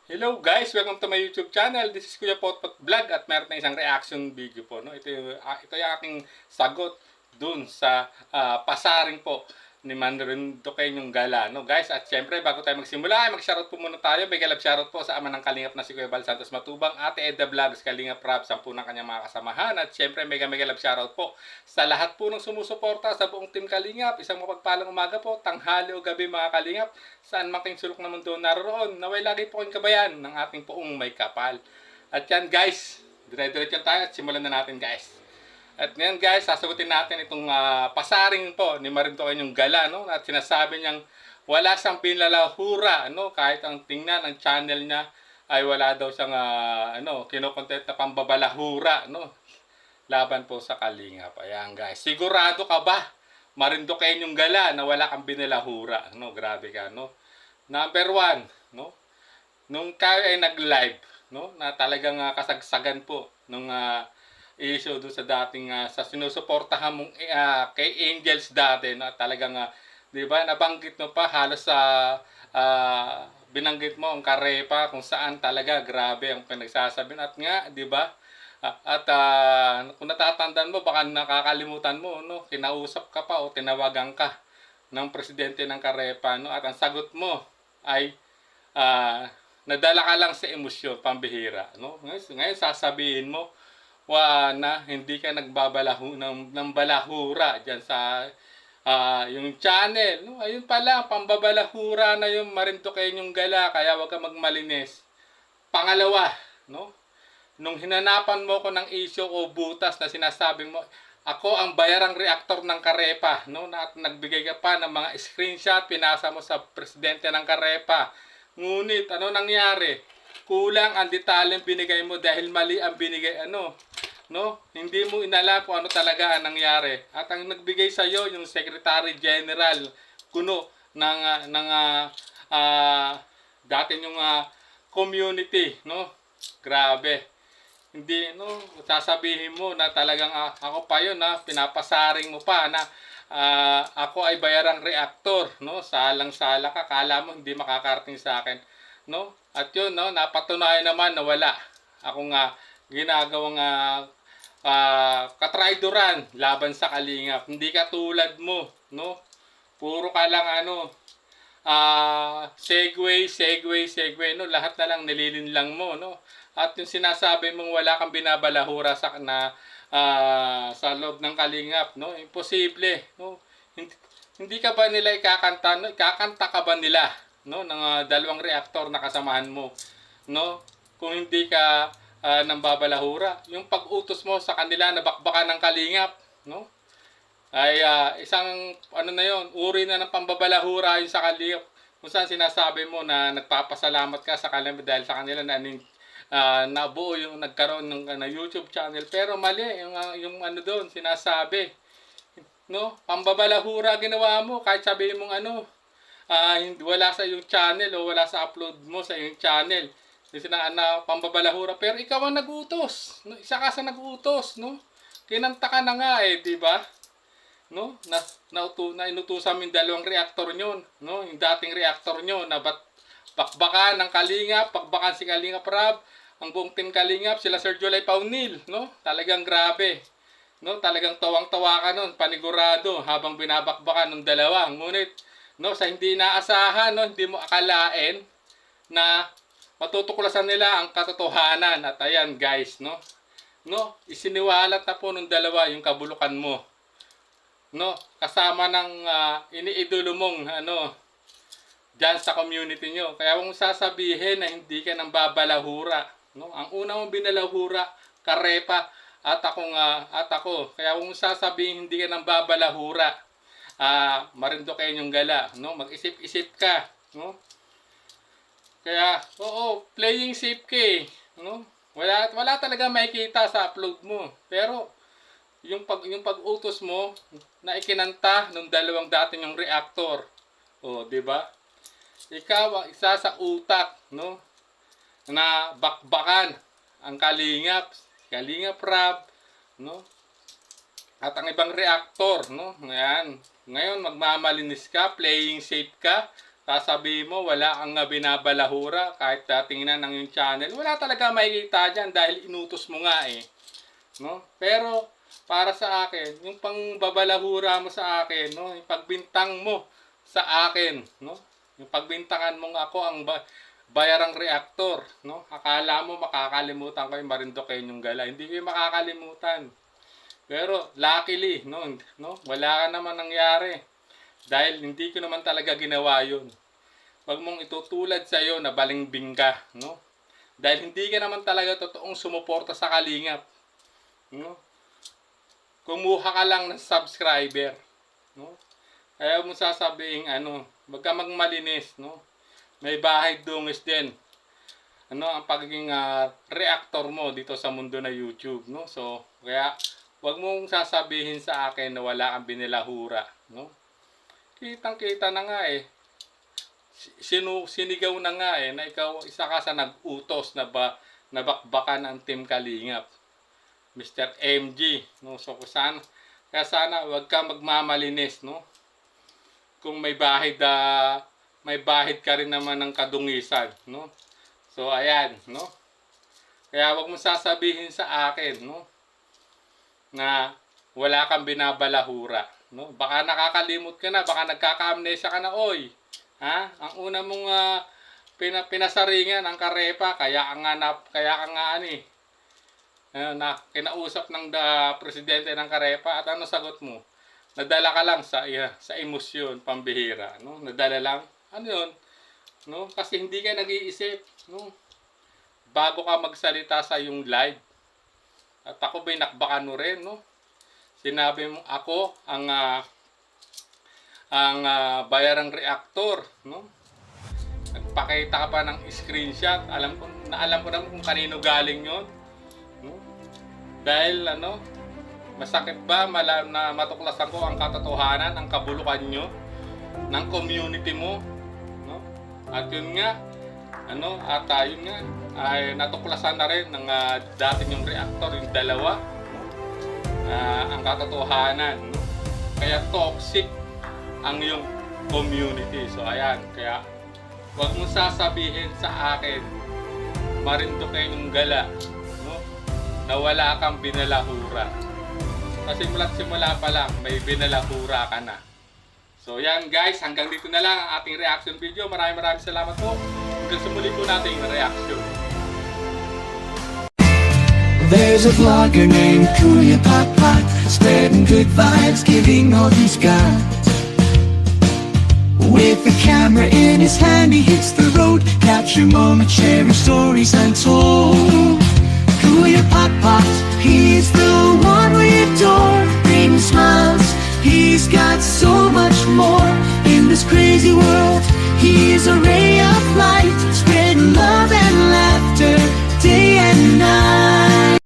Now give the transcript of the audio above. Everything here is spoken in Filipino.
Hello guys! Welcome to my YouTube channel. This is Kuya Potpot Vlog at meron na isang reaction video po. No? Ito yung aking sagot dun sa pasaring po ni Mandarin Duqueño Gala. No? Guys, at syempre bago tayo magsimula, mag-shoutout po muna tayo. Big love shoutout po sa ama ng kalingap na si Kuya Val Santos Matubang, Ate Edda Vlogs, Kalingap Rab, 10 ng kanyang mga kasamahan. At syempre mega love shoutout po sa lahat po ng sumusuporta sa buong team Kalingap. Isang mapagpalang umaga po, tanghali o gabi mga Kalingap, saan man kayong sulok ng mundo naroon, naway lagi po kayong kabayan ng ating poong may kapal. At yan guys, dire-diretso tayo at simulan na natin guys. At ngayon guys, sasagutin natin itong pasaring po ni Marinduqueño Gala, no? At sinasabi niyang wala siyang pinalahura, no? Kahit ang tingnan ng channel niya ay wala daw siyang kinokontent na pambabalahura, no? Laban po sa Kalingap. Ayan guys, sigurado ka ba Marinduqueño Gala na wala kang binalahura, no? Grabe ka, no? Number one, no? Nung kayo ay nag-live, no? Na talagang kasagsagan po nung issue doon sa dating sa sinusuportahan mong kay Angels dati, no? Talagang 'di ba nabanggit mo pa halos sa binanggit mo ang Karepa kung saan talaga grabe ang pinagsasabi at nga 'di ba. Kung natatandaan mo baka nakakalimutan mo, no? Kinausap ka pa o tinawagan ka ng presidente ng Karepa, no? At ang sagot mo ay nadala ka lang sa emosyon, pambihira, no? Ngayon sasabihin mo na hindi ka nagbabalahu ng balahura diyan sa yung channel, no? Ayun pala, pambabalahura na yung Marinduqueño Gala, kaya wag ka magmalinis. Pangalawa, no? Nung hinanapan mo ko ng issue o butas na sinasabi mo, ako ang bayarang reaktor ng Karepa, no? At nagbigay ka pa ng mga screenshot, pinasa mo sa presidente ng Karepa. Ngunit ano nangyari? Kulang ang detalyeng binigay mo dahil mali ang binigay no? Hindi mo inala kung ano talaga ang nangyari. At ang nagbigay sa iyo yung Secretary General kuno ng dati yung community, no? Grabe. Hindi, no? Sasabihin mo na talagang ako pa yun, pinapasaring mo pa na ako ay bayarang reaktor, no? Salang-sala ka, kala mo hindi makakarating sa akin, no? At yun, no, napatunayan naman na wala akong ginagawang katrayduran laban sa Kalingap. Hindi ka tulad mo, no? Puro ka lang segue, no? Lahat na lang nililinlang mo, no? At yung sinasabi mong wala kang binabalahura sa loob ng Kalingap, no? Imposible, no? Hindi ka ba nila ikakanta, no? Ikakanta ka ba nila, no? Ng dalawang reaktor na kasamahan mo, no? Kung hindi ka ng babalahura. Yung pag-utos mo sa kanila na bakbakan ng Kalingap, no? Ay isang na yon, uri na ng pambabalahura yun sa Kalingap. Kung saan sinasabi mo na nagpapasalamat ka sa kanila dahil sa kanila na nabuo yung nagkaroon ng YouTube channel. Pero mali yung doon sinasabi, no? Pambabalahura ginawa mo kahit sabihin mong wala sa yung channel o wala sa upload mo sa yung channel. Na pambabalahura, pero ikaw ang nag-utos, no? Isa ka sa nag-utos, no? Kinanta ka na nga di ba? No? Na inutusan mo yung dalawang reaktor nyo, no? Yung dating reaktor nyo na bakbakan ng Kalingap, bakbakan si Kalingap Rab, ang buong team Kalingap, sila Sir July Paunil, no? Talagang grabe, no? Talagang tawang-tawa ka nun, panigurado habang binabakbakan ng dalawa. Ngunit, no, sa hindi inaasahan, no, hindi mo akalain na matutuklasan nila ang katotohanan. At ayan guys, no, isiniwalat na po ng dalawa yung kabulukan mo, no, kasama ng iniidolo mong dyan sa community nyo. Kaya kung sasabihin na hindi ka nang babalahura, no, ang una mong binalahura Karepa at ako. Kaya kung sasabihin hindi ka nang babalahura Marinduqueño Gala, no, mag-isip-isip ka, no. Kaya, playing safe ka no? Wala talaga makikita sa upload mo. Pero, yung pag-utos mo na ikinanta ng dalawang dating yung reactor. Di ba? Ikaw ang isa sa utak, no? Na bakbakan ang Kalingap Rab, no? At ang ibang reactor, no? Ngayon magmamalinis ka, playing safe ka, Sasabihin mo, wala kang binabalahura kahit tingnan ng yung channel. Wala talaga makikita dyan dahil inutos mo nga eh. No? Pero, para sa akin, yung pangbabalahura mo sa akin, no? Yung pagbintang mo sa akin, no? Yung pagbintangan mong ako ang bayarang reaktor, no? Akala mo makakalimutan ko yung Marinduqueñong Gala. Hindi ko yung makakalimutan. Pero luckily, no, wala ka naman nangyari. Dahil hindi ko naman talaga ginawa yun. Huwag mong itutulad sa iyo na balingbing ka, no? Dahil hindi ka naman talaga totoong sumuporta sa Kalingap, no? Kumuha ka lang ng subscriber, no? Kaya mo sasabihin, wag ka magmalinis, no? May bahay dungis din. Ang pagiging reactor mo dito sa mundo na YouTube, no? So, kaya wag mong sasabihin sa akin na wala kang binilahura, no? Kitang-kita na nga eh. Sinigaw na nga eh na ikaw isa ka sa nag-utos na nabakbakan ang Team Kalingap. Mr. MG, no? So, kaya sana wag ka magmamalinis, no? Kung may bahid ka rin naman ng kadungisan, no? So, ayan, no? Kaya wag mo sasabihin sa akin, no, na wala kang binabalahura, no? Baka nakakalimot ka na, baka nagkaka-amnesia ka na, oy. Ha? Ang una mong pinasaringan ang Karepa, kaya ka nga na kinausap ng presidente ng Karepa, at ano sagot mo? Nadala ka lang sa emosyon, pambihira, no? Nadala lang. Ano 'yun? No? Kasi hindi ka nag-iisip, no? Bago ka magsalita sa yung live. At ako binakbakan mo rin, no? Sinabi mo ako ang bayarang reaktor, no? Nagpakita ka pa ng screenshot. Alam ko naman kung kanino galing 'yon, no? Dahil masakit ba na matuklasan ko ang katotohanan, ang kabulukan nyo ng community mo, no? At yun nga, yun nga ay natuklasan na rin ng dati yung reactor, yung dalawa, ang katotohanan, no? Kaya toxic ang yung community. So ayan, kaya wag mo sasabihin sa akin Marinduqueñong Gala, no, na wala kang binalahura. Kasi simula pa lang may binalahura ka na. So yan guys, hanggang dito na lang ang ating reaction video. Maraming salamat po. Hanggang sa muli po nating reaction. There's a vlogger named Kuya Pot, spreading good vibes, giving all he's got. With the camera in his hand, he hits the road, capture moments, sharing stories untold. Kuya Pot, he is the one we adore.